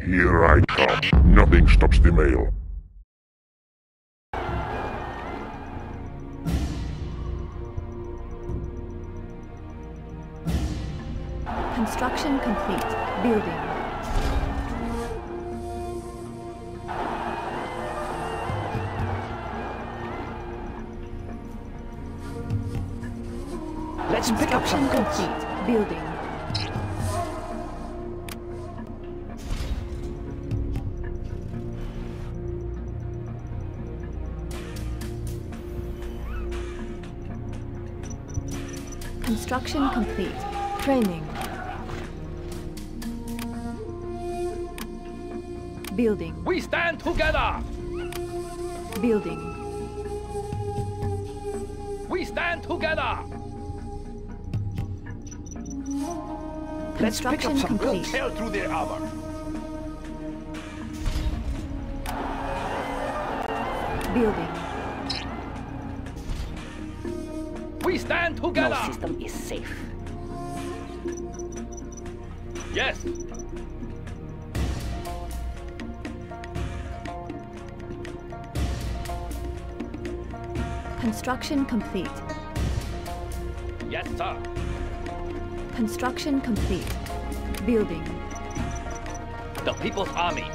Here I come. Nothing stops the mail. Construction complete. Building. Let's pick up some goods. Complete. Building. Construction complete. Training. Building. We stand together. Building. We stand together. Let's pick up Construction some complete. goods. Tear through their armor. Building. We stand together. No system is safe. Yes. Construction complete. Yes, sir. Construction complete. Building. The People's Army.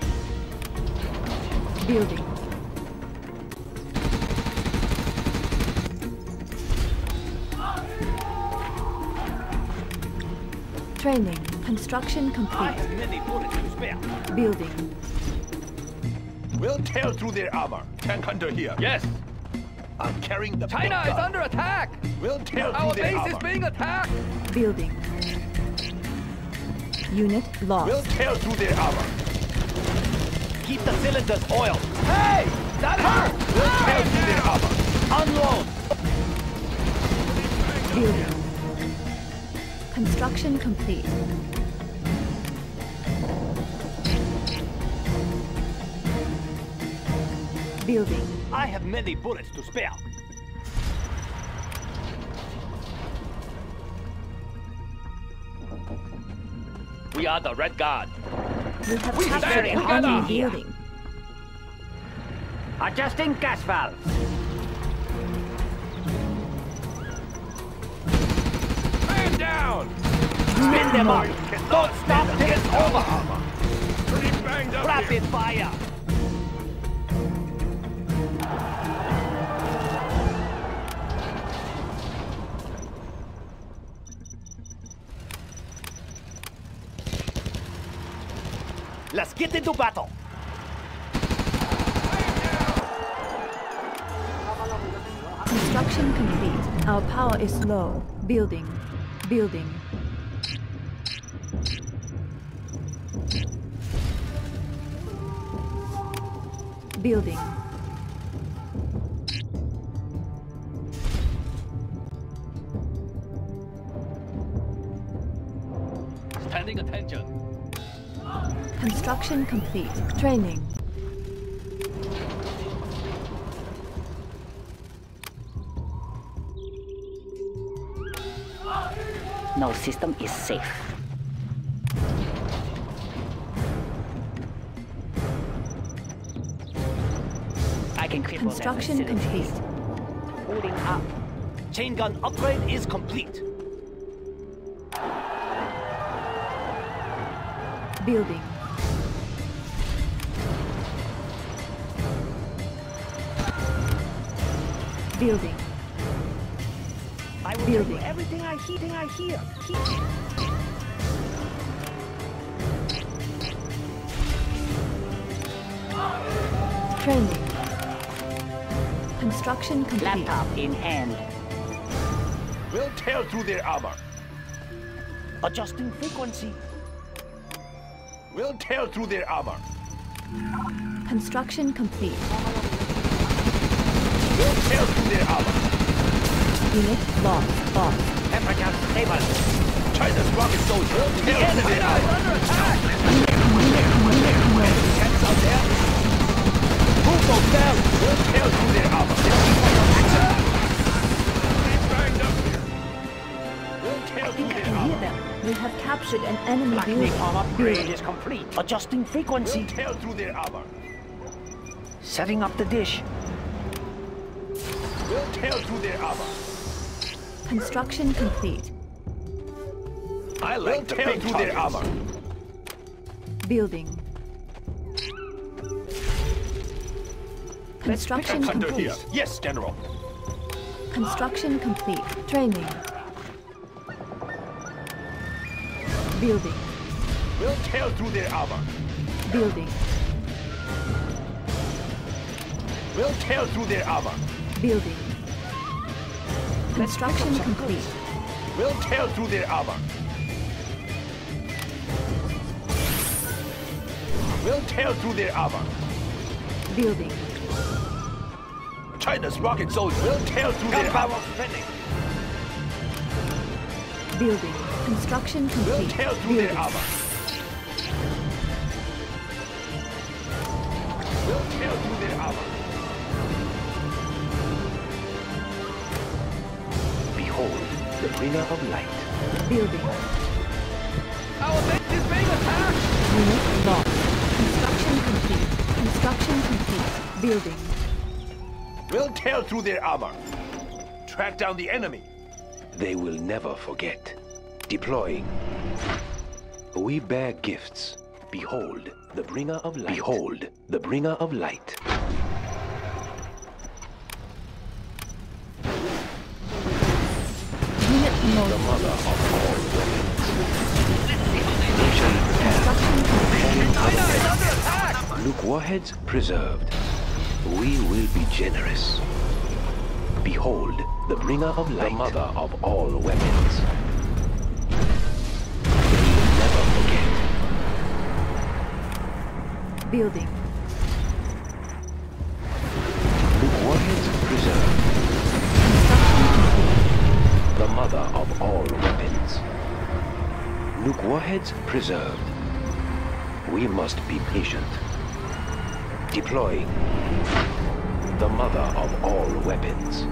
Building. Training. Construction I complete. have many bullets to spare. Building. We'll tear through their armor. Tank hunter here. Yes. I'm carrying the China big is gun. under attack. We'll tear Our through their base armor. is being attacked. Building. Unit lost. We'll tear through their armor. Keep the cylinders oiled. Hey! That hurt! We'll tear through their armor. Unload! Building. Construction complete. Building. I have many bullets to spare. We are the Red Guard. We have We captured stand an together. enemy building. Adjusting gas valve. Man down! Spin them up! Don't stop till it's over! Pretty banged up Rapid here. fire! Let's get into battle! Construction complete. Our power is low. Building. Building. Building. Standing attention. Construction complete. Training. No system is safe. I can cripple Construction their facilities. complete. Holding up. Chain gun upgrade is complete. Building. Building. I will Building. tell you everything I hear. Training. Construction complete. Laptop in hand. We'll tear through their armor. Adjusting frequency. We'll tear through their armor. Construction complete. We'll tear through their armor. Unit lost. Lost. Temperature stable. China's rocket soldier. We'll tear through their armor. under attack! Tanks out there. Move those down. We'll tear through their armor. Pretty banged up here. We'll tear I through think I their can hear armor. them. We have captured captured an enemy Black building. Napalm upgrade Building. is complete. Adjusting frequency. We'll tear through their armor. Setting up the dish. We'll tear through their armor. Construction complete. I like to tear through their armor. Building. Construction Under complete. here. Yes, General. Construction complete. Training. Building. We'll tear through their armor. Building. We'll tear through their armor. Building. Construction complete. We'll tear through their armor. We'll tear through their armor. Building. China's rocket soldiers will tear through their armor. Building. Construction complete. We'll tear through their armor. We'll tear through their armor. Behold, the bringer of light. Building. Our base is being attacked! Unit lost. Construction complete. Construction complete. Building. We'll tear through their armor. Track down the enemy. They will never forget. Deploying. We bear gifts. Behold, the bringer of light. Behold, the bringer of light. Unit The mode. mother of all weapons. Mission Construction complete. China is under attack! Nuke warheads preserved. We will be generous. Behold, the bringer of light. The mother of all weapons. They will never forget. Building. Nuke warheads preserved. Construction complete. The mother of all weapons. Nuke warheads preserved. We must be patient. Deploying. The mother of all weapons.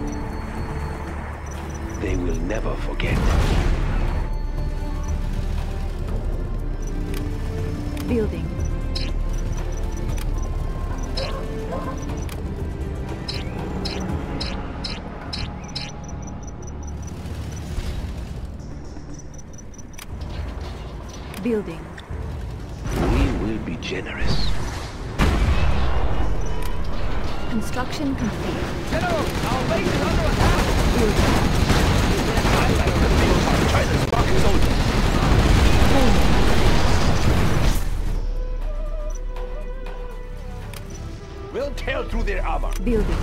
They will never forget. Building. Building. We will be generous. Construction complete. General, our base is under attack! Building. China's rocket soldiers. Training. We'll tear through their armor. Building.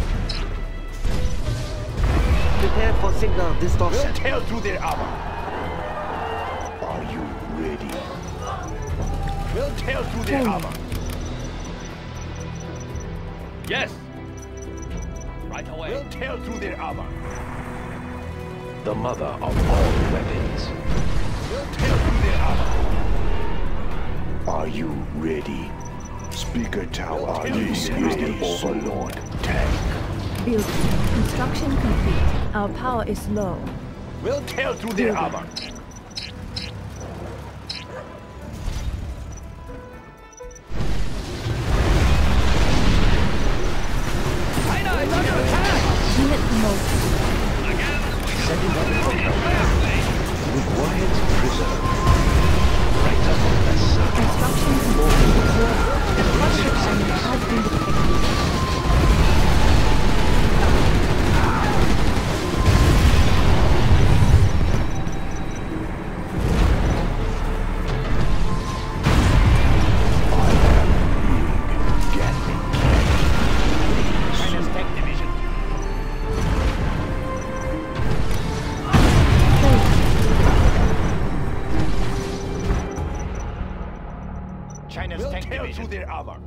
Prepare for signal distortion. We'll tear through their armor. Are you ready? We'll tear through their Training. armor. Yes! Right away. We'll tear through their armor. The mother of all weapons. We'll tear through their armor. Are you ready? Speaker Tower, We'll this tear is through the their Overlord tank. Building. Construction complete. Our power is low. We'll tear through their Building. armor. China is under attack! Unit mode. Setting up Nuke warheads preserved. Right up on the sun. Construction complete. Construction has been detected. China's tech division. China's We'll tech tear division. through their armor.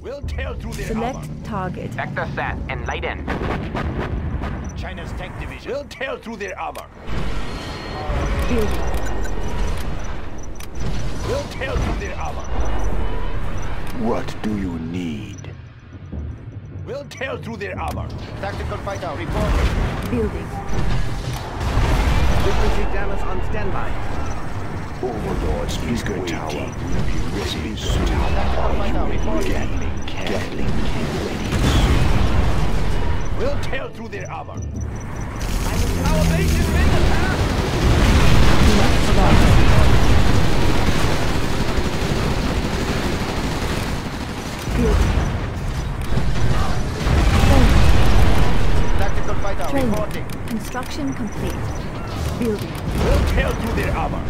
We'll tear through their Select armor. target. Vector set and light in. China's tech division. We'll tear through their armor. Building. We'll tear through their armor. What do you need? We'll tear through their armor. Tactical fighter reporting. Building. Frequency jammers on standby. Overlord speaker tower will be ready soon. Gatling ready. We'll tear through their armor. Our base is in the path. Tactical fighter Training. reporting. Construction complete. Building. We'll tear through their armor.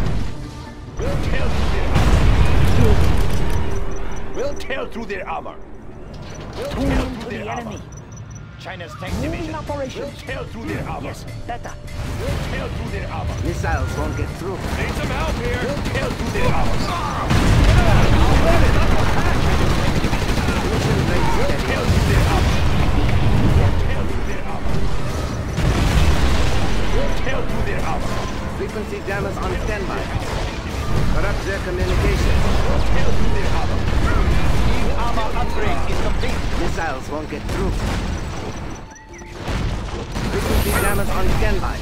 We'll tear through their armor. Building. We'll tear through their armor. We'll tear through their armor. China's tank division. We'll tear through their armor. Yes, better. We'll tear through their armor. Missiles won't get through. Need some help here. We'll tear through their armor. We'll tear through their armor. We'll tear through their armor. We'll tear through their armor. Frequency jammers on standby. Corrupt their communication. We'll tear through their armor. Armor upgrade is complete. Missiles won't get through. Frequency jammers on standby.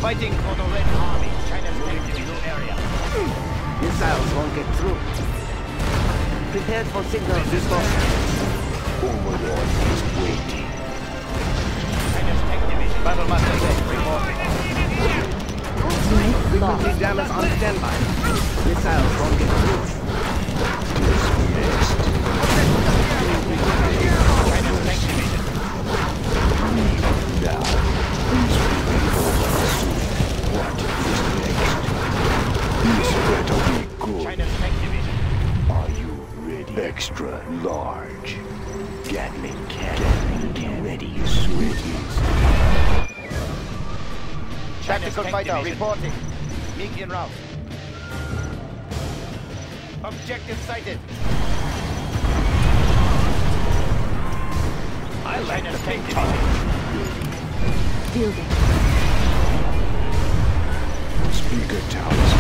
Fighting for the Red Army. China's taking the area. Missiles won't get through. Prepared for signal distortion. Overlord is waiting. China's tank division. Battle Master Z reporting. Unit Frequency lost. jammers on standby. Missiles won't get through. Dismissed. China's tank division. Now, these will be over soon. What is next? This better be good. China's tank division. Are you ready? Extra large. Gatling cannon ready soon. Tactical tank fighter division. reporting. MiG en route. Objective sighted. I like the tank division. Building. Speaker tower is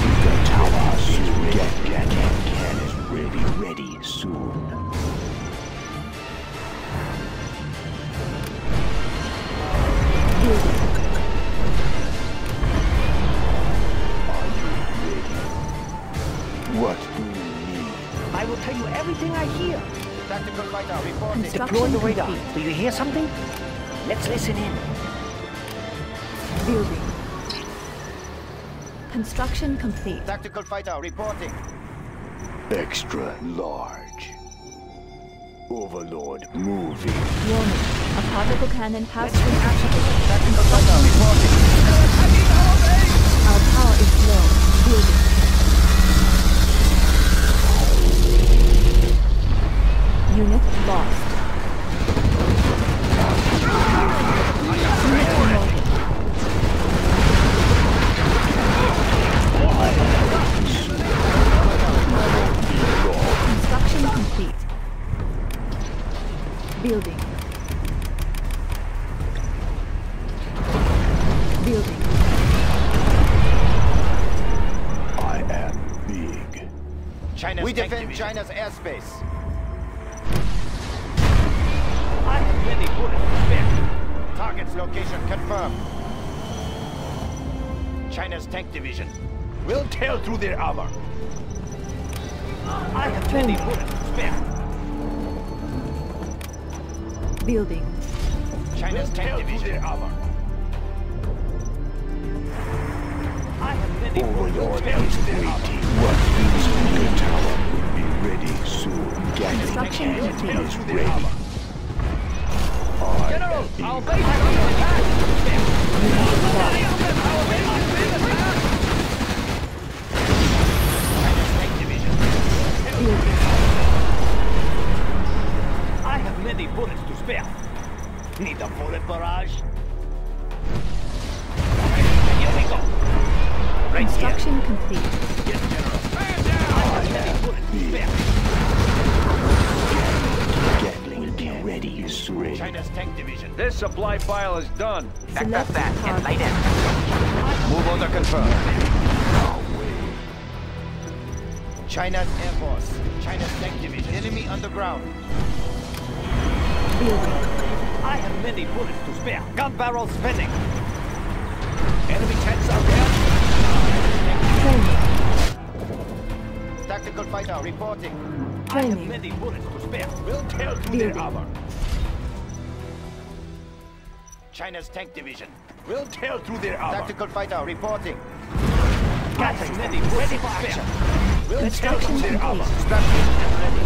ready. Cannon is ready soon. Building. Are you ready? What do you need? I will tell you everything I hear. Tactical fighter reporting. Construction complete. Do you hear something? Let's listen in. Building. Construction complete. Tactical fighter reporting. Extra large. Overlord moving. Warning. A particle cannon has been activated. Tactical fighter reporting. Our power is low. Building. Unit lost. Unit promoted. Construction complete. Building. Building. I am big. China's We tank defend division. China's airspace. I have plenty bullets to spare. Target's location confirmed. China's tank division. We'll tear through their armor. I have Training. plenty bullets to spare. Building. China's tank division. Their armor. I have plenty bullets to Overlord spare. is waiting. What means speaker tower will be ready soon. Construction Gatling complete. cannon is ready. General, I our am base is under attack. Unit lost. Our base is under attack. China's tank division. Building. I have many bullets to spare. Need a bullet barrage? Here we go. Right here. Construction complete. Yes, General. Man down! I have many bullets to spare. Gatling will be ready soon. China's tank division. This supply file is done. Back Select that and target. light in. Move order confirmed. China's Air Force. China's tank division. Enemy underground. Building. I have many bullets to spare. Gun barrels spinning. Enemy tanks out there. Training. Tactical fighter reporting. I have Training. many bullets to spare. We'll tear through their Building. armor. China's tank division. We'll tear through their armor. Tactical fighter reporting. Got many ready for action. We'll tear through their armor. Strapped in and ready.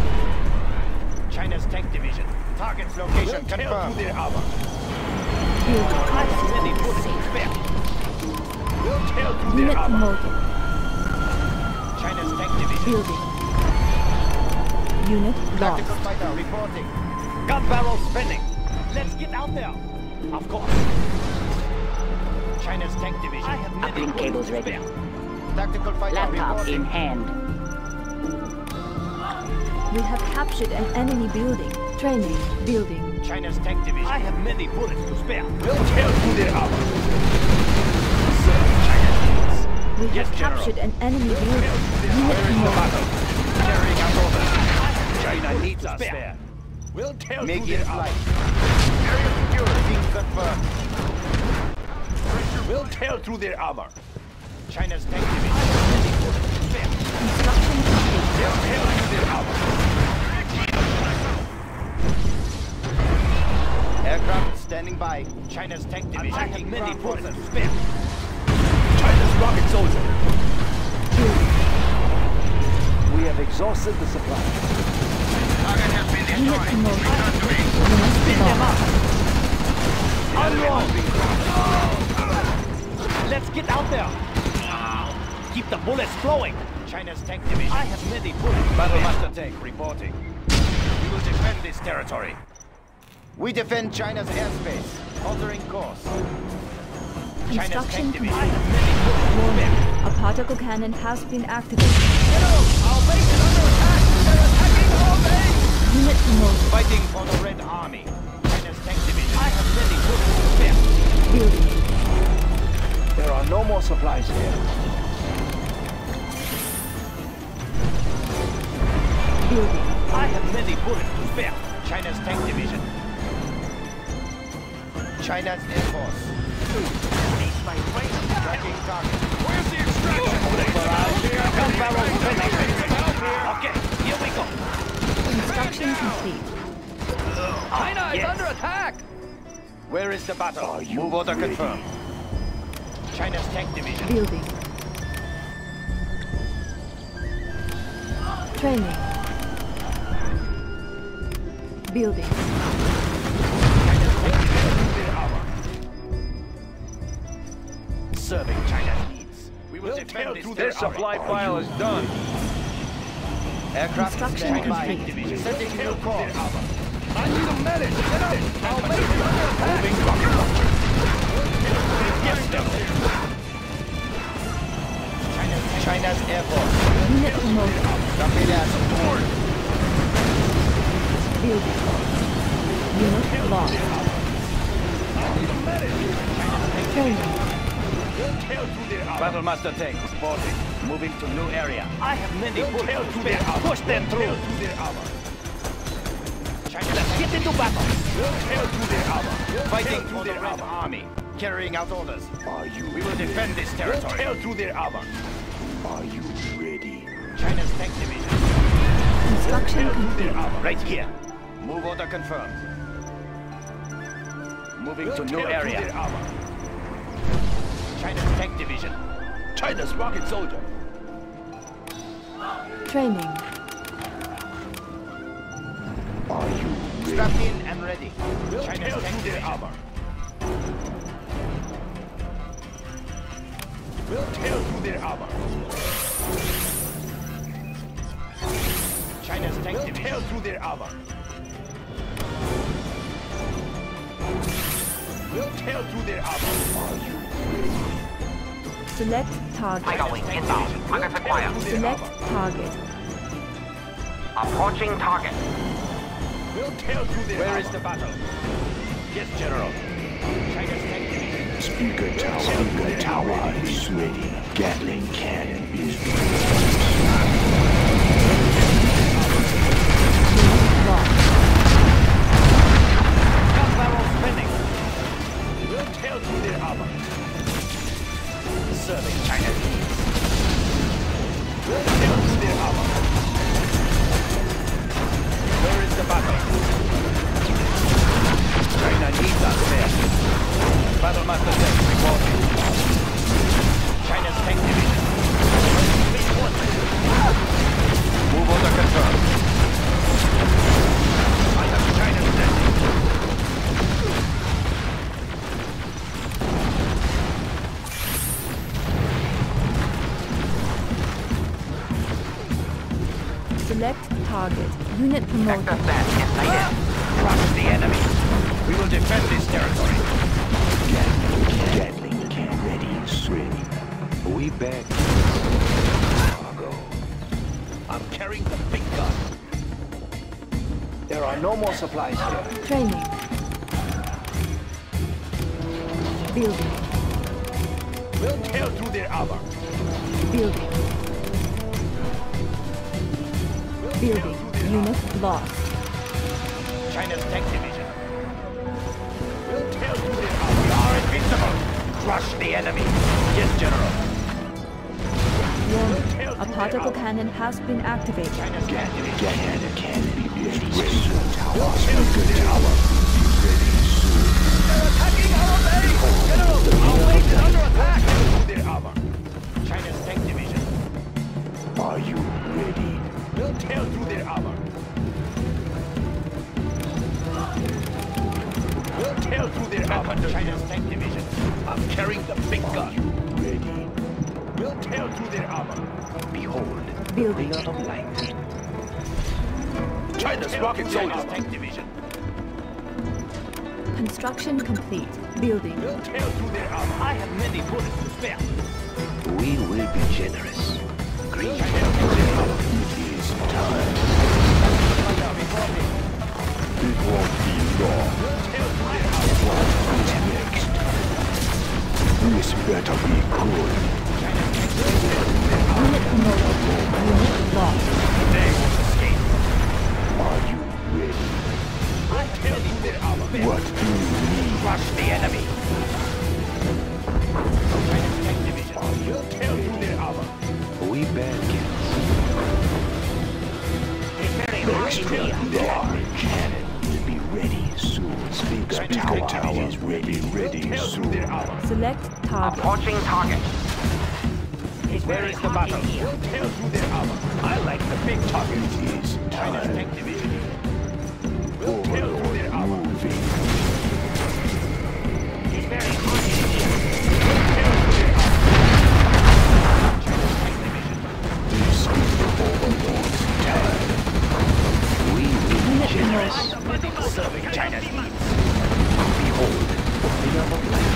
China's tank division. Target's location We'll tear confirmed. through their armor. Building. I have many bullets to spare. We'll tear through Unit their armor. promoted. China's tank division. Building. Unit Tactical lost. fighter reporting. Gun barrels spinning. Let's get out there. Of course. China's tank division. I have many Uplink cables bullets to ready. spare. Tactical fighter Laptop reporting. in hand. We have captured an enemy building. Training. Building. China's tank division. I have many bullets to spare. We'll tear through their armor. We Yes, have General. captured an enemy building. Unit Where is the promoted. battle? Carrying out orders. China needs us there. We'll tear Make through it their armor. flight. Area secure. Being confirmed. We'll tear through their armor. China's tank division. Construction complete. We'll tear through their armor. Aircraft standing by. China's tank division. I have Taking many ground bullets forces. to spare. China's rocket soldier. Building. We have exhausted the supply. Unit promoted. Spin Unit them lost. up. Unload. Let's get out there. Keep the bullets flowing. China's tank division. I have many bullets. Battlemaster tank reporting. We will defend this territory. We defend China's airspace. Altering course. China's Construction tank complete. I division. have many bullets to Warning. spare. A particle cannon has been activated. Our base is under attack. They're attacking our base. Unit promoted. Fighting for the Red Army. China's tank division. I have many bullets to spare. Building. There are no more supplies here. Building. I have many bullets to spare. China's tank division. China's Air Force. Tracking target. Where's the extraction place? Gun barrels spinning. Okay, here we go. Construction complete. China is under attack. Where is the battle? Are you Move order ready? confirmed. China's tank division. Building. Training. Building. Serving China's needs. We will We'll tear defend this through Their territory. supply file is done. Aircraft Construction standing by. complete. Division. Setting new course. I need a medic. Get out. Our base is under attack. Get them. China's Air Force. Unit promoted. Torpedo support. Building. Unit lost. Training. Battlemaster tank reporting. Moving to new area. I have many bullets to spare. Push them through. Let's get into battle. Fighting for the Red Army. Carrying out orders. Are you We will defend this territory. Tear through their armor. Are you ready? China's tank division. Construction complete. Right here. Move order confirmed. Moving to new area. China's tank division. China's rocket soldier. Training. Are you ready? Strapped in and ready. Tear China's through tank their division. armor. We'll tear through their armor. China's tank We'll division. tear through their armor. We'll tear through their armor. Are you ready? Select target. Going inbound. Target acquired. Select target. Approaching target. We'll tear through their Where armor. is the battle? Yes, General. China's tank division. Speaker tower is ready. Gatling cannon is ready. Unit lost. Unit promoted. Sector set in sight in. Crush the enemy. We will defend this territory. Gatling can ready, ready. We back cargo. I'm carrying the big gun. There are no more supplies here. Training. Building. We'll tear through their armor. Building. Building. Unit lost. China's tank division. We'll tear through their armor. We are invincible. Crush the enemy. Yes, General. Warning. A particle cannon has been activated. China's tank division. Gatling can be ready. We'll tear through their armor. They're attacking our base! General, our base is under attack! Through their armor. China's tank division. Are you ready? We'll tear through their armor. We'll tear through their armor. China's tank division. I'm carrying the big gun. Ready. We'll tear through their armor. Behold, the Building. bringer of light. China's rocket soldiers. Tank division. Construction complete. Building. We'll tear through their armor. I have many bullets to spare. We will be generous. Green tear through their armor. It is time. It won't be long. We'll tear through their armor. What is next? This better be good. Unit promoted. Unit lost. They won't escape. Are you ready? I'll tear through their armor. What do you need? Crush the enemy. China's tank division. We'll tear through their armor. We bear gifts. Extra long cannon will be ready soon. Speaker tower is ready soon. Select target. Approaching target. Where is the battle? We'll tear through their armor. I like the big target. It is China's time. tank division. We'll tear through their armor. Moving. It's very hot in here. We'll tear through their armor. China's tank division. This is the Overlord's time. We will be Unit generous. promoted. Serving China's needs. Behold, the bringer of light.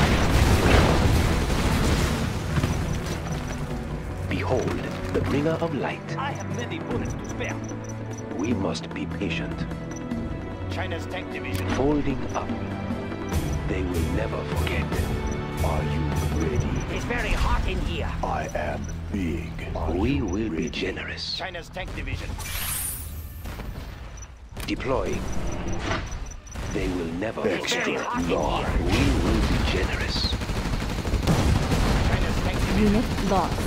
Behold, the bringer of light. I have many bullets to spare. We must be patient. China's tank division. Folding up. They will never forget. Are you ready? It's very hot in here. I am big. We will be generous. China's tank division. Deploying. They will never forget. Extra We long. will be generous. China's tank division. Unit lost.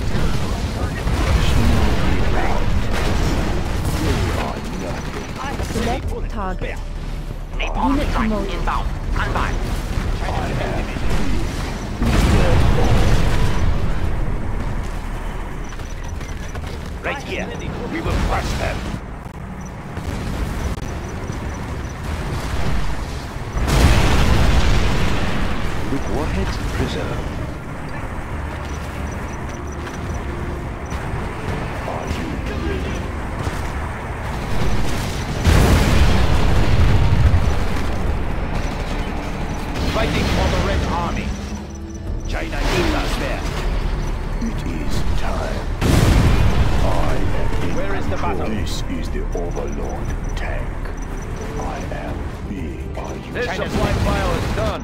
Select target. Napalm Unit strike promoted. inbound. Standby. China's tank division. Right here. We will crush them. With warheads preserved. Are you ready? Fighting for the Red Army. China needs us there. It is time. I am in Where is the control. battle? This is the Overlord tank. I am big. Are you This ready? supply file is done.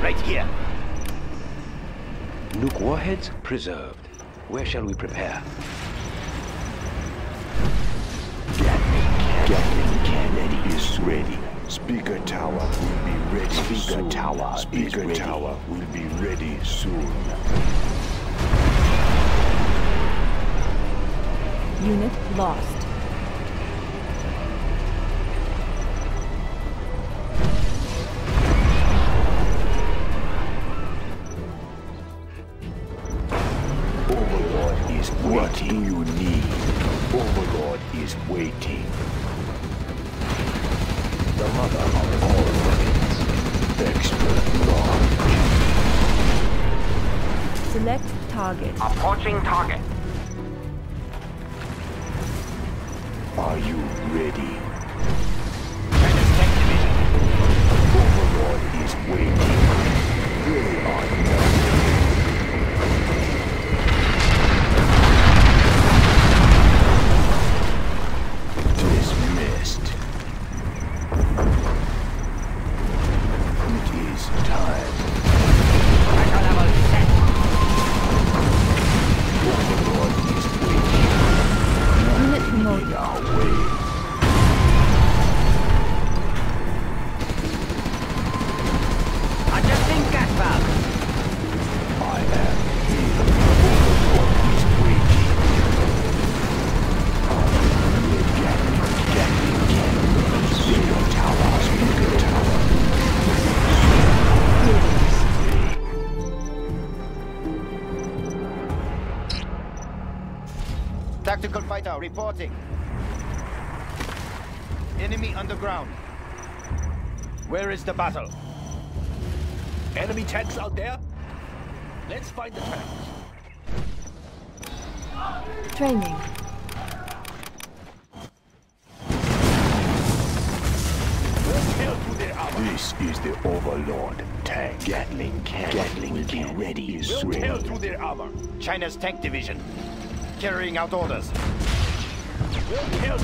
Right here. Nuke warheads preserved. Where shall we prepare? Gatling cannon is ready. Speaker tower will be ready soon. Speaker tower will be ready soon. Unit lost. Overlord is waiting. What do you need? Overlord is waiting. The mother of all weapons. Extra large. Select target. Approaching target. Are you ready? China's tank division. Overlord is waiting. They are nothing. Dismissed. It is time. Battle level set. Overlord is waiting. Unit promoted. Our way. Adjusting gas valve. I am here. Overlord is waiting. Speaker tower, speaker tower. Tactical fighter reporting. Enemy underground. Where is the battle? Enemy tanks out there? Let's find the tanks. Training. This is the Overlord tank. Gatling cannon. Gatling will be ready. Is ready. Through their armor. China's tank division. Carrying out orders.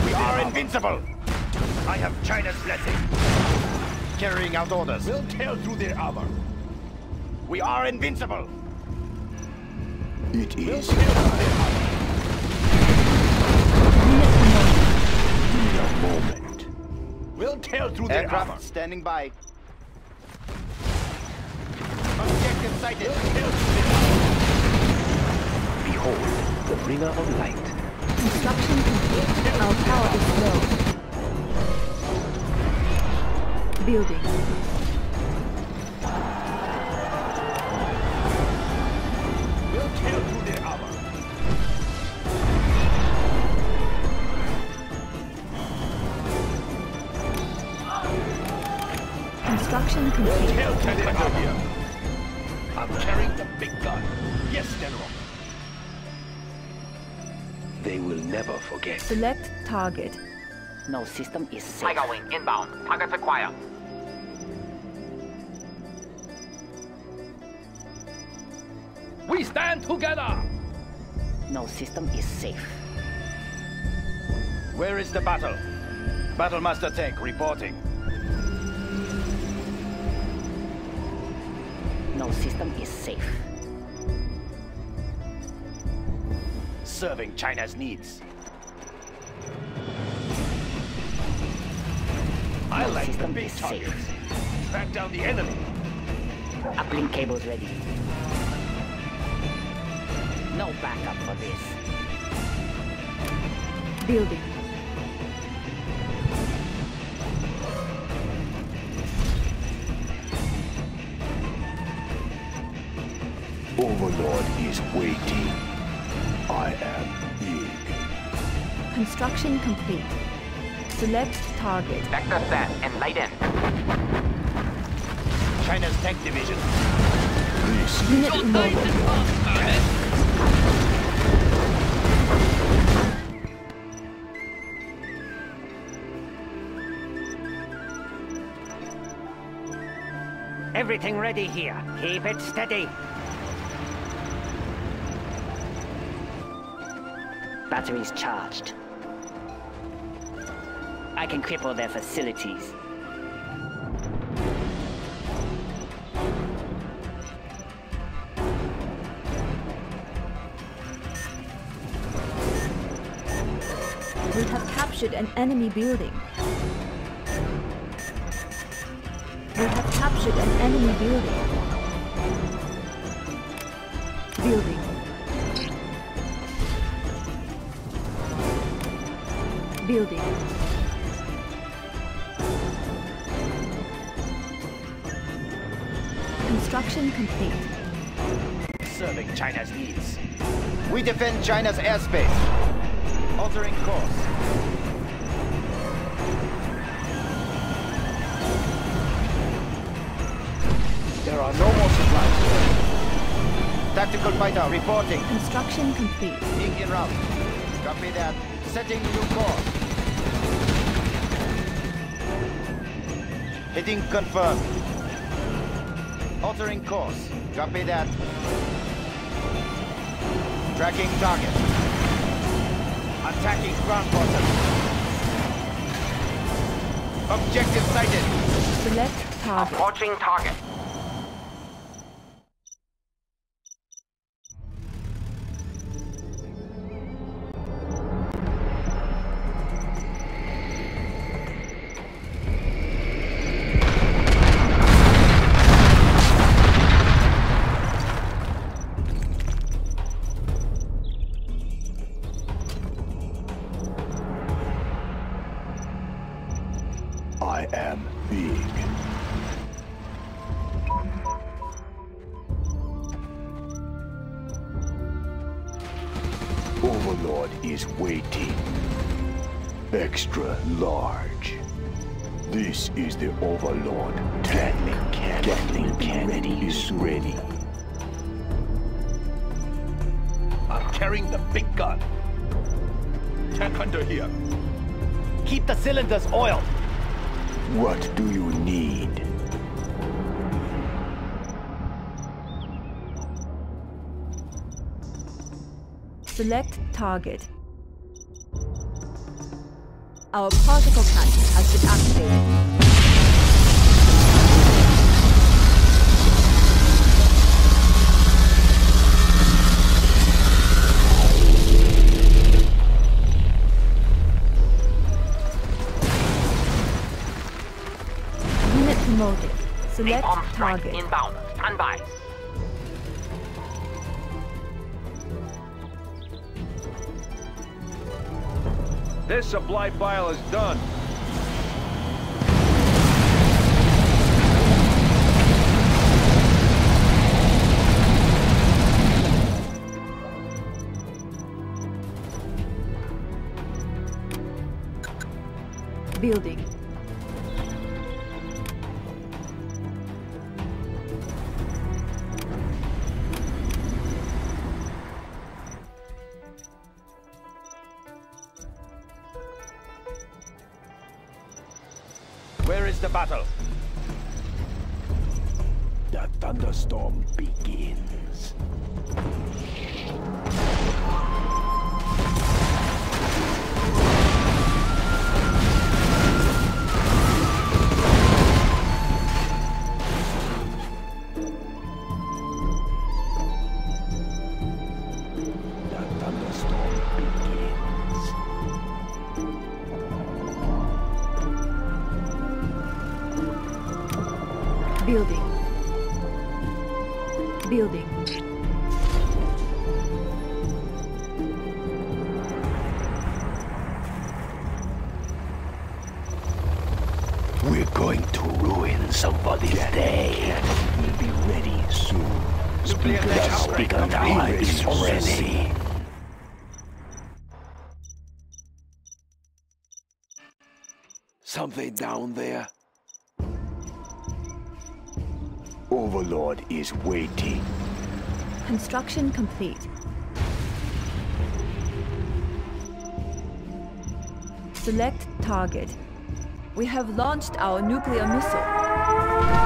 We are invincible. I have China's blessing. Carrying out orders. We'll tear through their armor. We are invincible. It is Unit promoted. in a moment. We'll tear through their armor. Aircraft standing by. Objective sighted. Behold, the bringer of light. Construction complete. Our power is low. Building. We'll tear through their armor. Construction complete. Tear through their armor. I'm carrying the big gun. Yes, General. They will never forget. Select target. No system is safe. Tiger Wing inbound. Targets acquired. We stand together! No system is safe. Where is the battle? Battle Master Tank reporting. No system is safe. Serving China's needs. I No like the system big is targets. safe. Track down the enemy. Uplink cables ready. No backup for this. Building. Overlord is waiting. I am big. Construction complete. Select target. Vector set and light in. China's tank division. This is Unit the promoted. Everything ready here. Keep it steady. Batteries charged. I can cripple their facilities. We have captured an enemy building. We have captured an enemy building. Building. Building. Construction complete. Serving China's needs. We defend China's airspace. Altering course. There are no more supplies. Tactical fighter reporting. Construction complete. Being en route. Copy that. Setting new course. Hitting confirmed. Altering course. Copy that. Tracking target. Attacking ground forces. Objective sighted. Select target. Approaching target. I am big. Overlord is waiting. Extra large. This is the Overlord. Gatling cannon is ready. I'm carrying the big gun. Tank under here. Keep the cylinders oiled. What do you need? Select target. Our particle cannon has been activated. Unit promoted. Select Napalm strike target. inbound. Stand by. This supply pile is done. Building. Where is the battle? The thunderstorm begins. The thunderstorm begins. Building. Building. We're going to ruin somebody's day. We'll be ready soon. Nuclear The next speaker upgrade. tower is ready. Something down there? Overlord is waiting. Construction complete. Select target. We have launched our nuclear missile.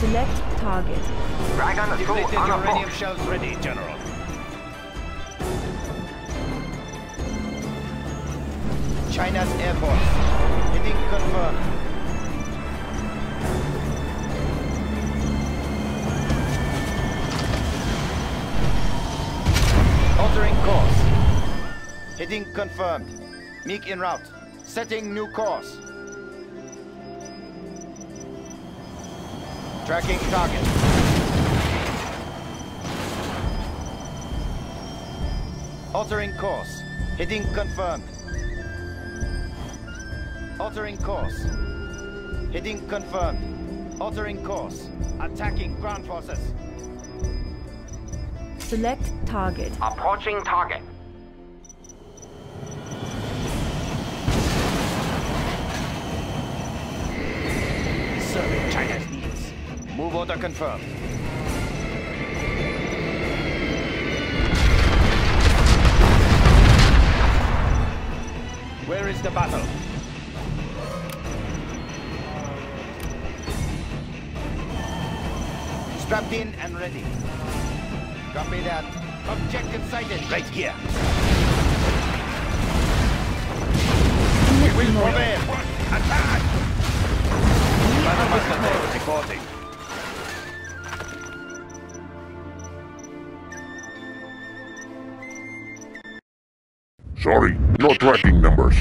Select target. Dragon 2 Depleted on uranium approach. shells ready, General. China's Air Force. Hitting confirmed. Altering course. Hitting confirmed. MiG en route. Setting new course. Tracking target. Altering course. Hitting confirmed. Altering course. Heading confirmed. Altering course. Attacking ground forces. Select target. Approaching target. Serving China's needs. Move order confirmed. Where is the battle? Strapped in and ready. Copy that. Objective sighted. Right here. We will prevail. Attack! Battle Master Dave reporting. Sorry, no tracking numbers.